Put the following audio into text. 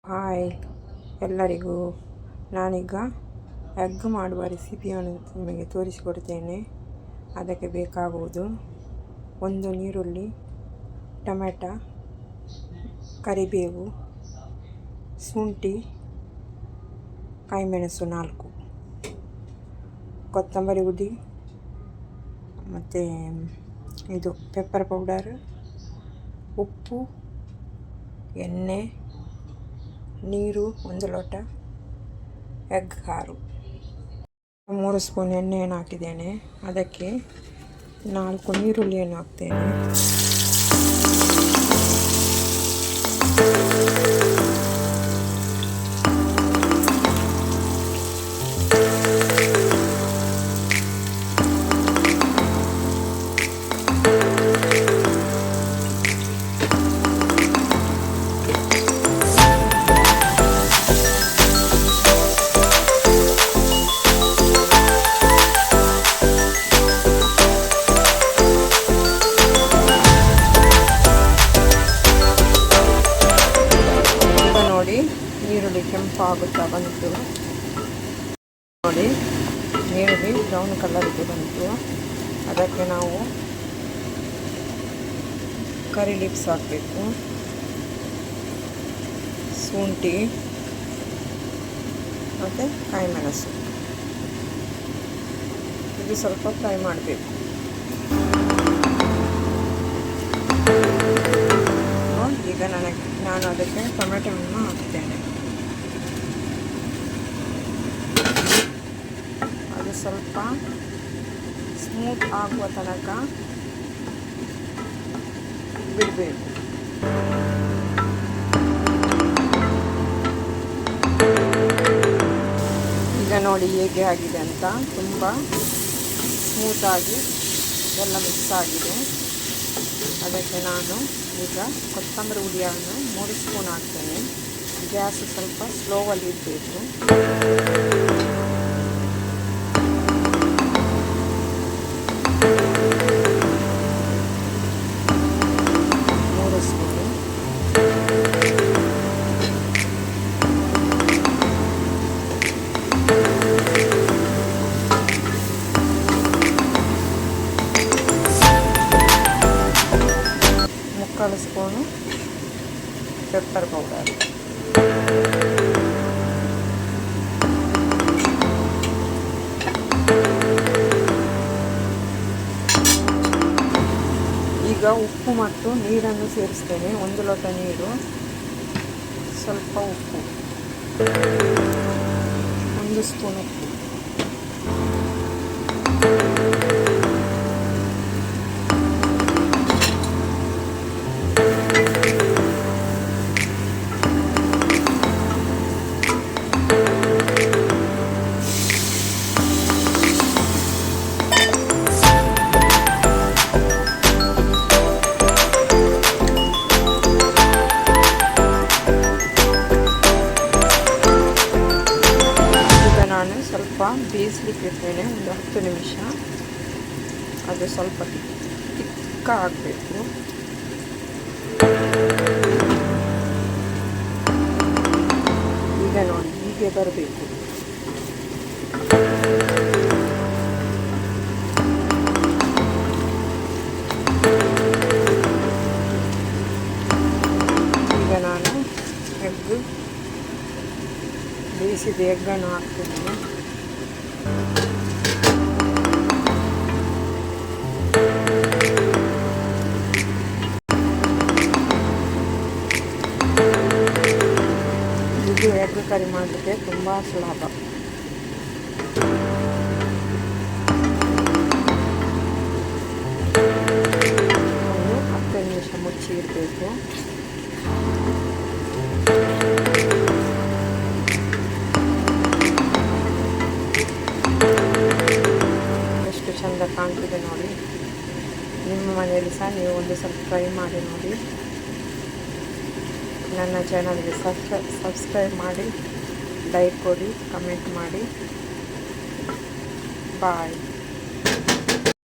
Hi ಎಲ್ಲರಿಗೂ. ನಾನೀಗ egg ಮಾಡುವ ರೆಸಿಪಿಯನ್ನು ನಿಮಗೆ ತೋರಿಸಿಕೊಡ್ತೇನೆ. ಅದಕ್ಕೆ ಬೇಕಾಗುವುದು ಒಂದು ಈರುಳ್ಳಿ, ಟೊಮೆಟೊ, ಕರಿಬೇವು, ಶುಂಠಿ, ಕಾಯಿಮೆಣಸು 4, ಕೊತ್ತಂಬರಿ ಹುಡಿ, ಮತ್ತು ಇದು ಪೆಪ್ಪರ್ ಪೌಡರ್, ಉಪ್ಪು, ಎಣ್ಣೆ, ನೀರು 1 ಲೋಟ, ಎಗ್ 6, 3 ಸ್ಪೂನ್ ಎಣ್ಣೆಯನ್ನು ಹಾಕಿದ್ದೇನೆ. ಅದಕ್ಕೆ 4 ಈರುಳ್ಳಿಯನ್ನು ಹಾಕ್ತೇನೆ. ಈರುಳ್ಳಿ ಕೆಂಪಾಗುತ್ತಾ ಬಂತು ನೋಡಿ. ಈರುಳ್ಳಿ ಬ್ರೌನ್ ಕಲರ್ಗೆ ಬಂತು. ಅದಕ್ಕೆ ನಾವು ಕರಿ ಲೀವ್ಸ್ ಹಾಕಬೇಕು, ಶುಂಠಿ ಮತ್ತು ಕಾಯಿಮೆಣಸು. ಇದು ಸ್ವಲ್ಪ ಫ್ರೈ ಮಾಡಬೇಕು. ಈಗ ನಾನು ಅದಕ್ಕೆ ಟೊಮೆಟೊವನ್ನು ಹಾಕ್ತೇನೆ. ಅದು ಸ್ವಲ್ಪ ಸ್ಮೂತ್ ಆಗುವ ತನಕ ಬಿಡಬೇಕು. ಈಗ ನೋಡಿ ಹೇಗೆ ಆಗಿದೆ ಅಂತ. ತುಂಬ ಸ್ಮೂತಾಗಿ ಎಲ್ಲ ಮಿಕ್ಸ್ ಆಗಿದೆ. ಅದಕ್ಕೆ ನಾನು ಈಗ ಕೊತ್ತಂಬರಿ ಹುಡಿಯನ್ನು 3 ಸ್ಪೂನ್ ಹಾಕ್ತೇನೆ. ಗ್ಯಾಸ್ ಸ್ವಲ್ಪ ಸ್ಲೋವಲ್ಲಿ ಇಡಬೇಕು. 3 ಸ್ಪೂನು. ಮುಕ್ಕಾಲು ಸ್ಪೂನು ಪೆಪ್ಪರ್ ಪೌಡರ್. ಈಗ ಉಪ್ಪು ಮತ್ತು ನೀರನ್ನು ಸೇರಿಸ್ತೇನೆ. 1 ಲೋಟ ನೀರು, ಸ್ವಲ್ಪ ಉಪ್ಪು, 1 ಸ್ಪೂನ್ ಉಪ್ಪು, ಸ್ವಲ್ಪ ಬೇಯಿಸ್ಲಿಕ್ಕೆ ಇರ್ತೇನೆ. ಒಂದು 10 ನಿಮಿಷ. ಅದು ಸ್ವಲ್ಪ ತಿಕ್ಕ ಆಗಬೇಕು. ಈಗ ನೋಡಿ ಹೀಗೆ ಬರಬೇಕು. ಈಗ ನಾನು ಬೇಯಿಸಿದ ಎಗ್ಗನ್ನು ಹಾಕ್ತೇನೆ. ಇದು ಎಗ್ ಕರಿ ಮಾಡಲಿಕ್ಕೆ ತುಂಬ ಸುಲಭ. ಒಂದು 10 ನಿಮಿಷ ಮುಚ್ಚಿ ಇಡಬೇಕು. ಎಷ್ಟು ಚೆಂದ ಕಾಣ್ತಿದೆ ನೋಡಿ. ನಿಮ್ಮ ಮನೆಯಲ್ಲಿ ಸಹ ನೀವು ಒಂದು ಸ್ವಲ್ಪ ಟ್ರೈ ಮಾಡಿ ನೋಡಿ. ನನ್ನ ಚಾನಲ್ಗೆ ಸಬ್ಸ್ಕ್ರೈಬ್ ಮಾಡಿ, ಲೈಕ್ ಕೊಡಿ, ಕಮೆಂಟ್ ಮಾಡಿ. ಬಾಯ್.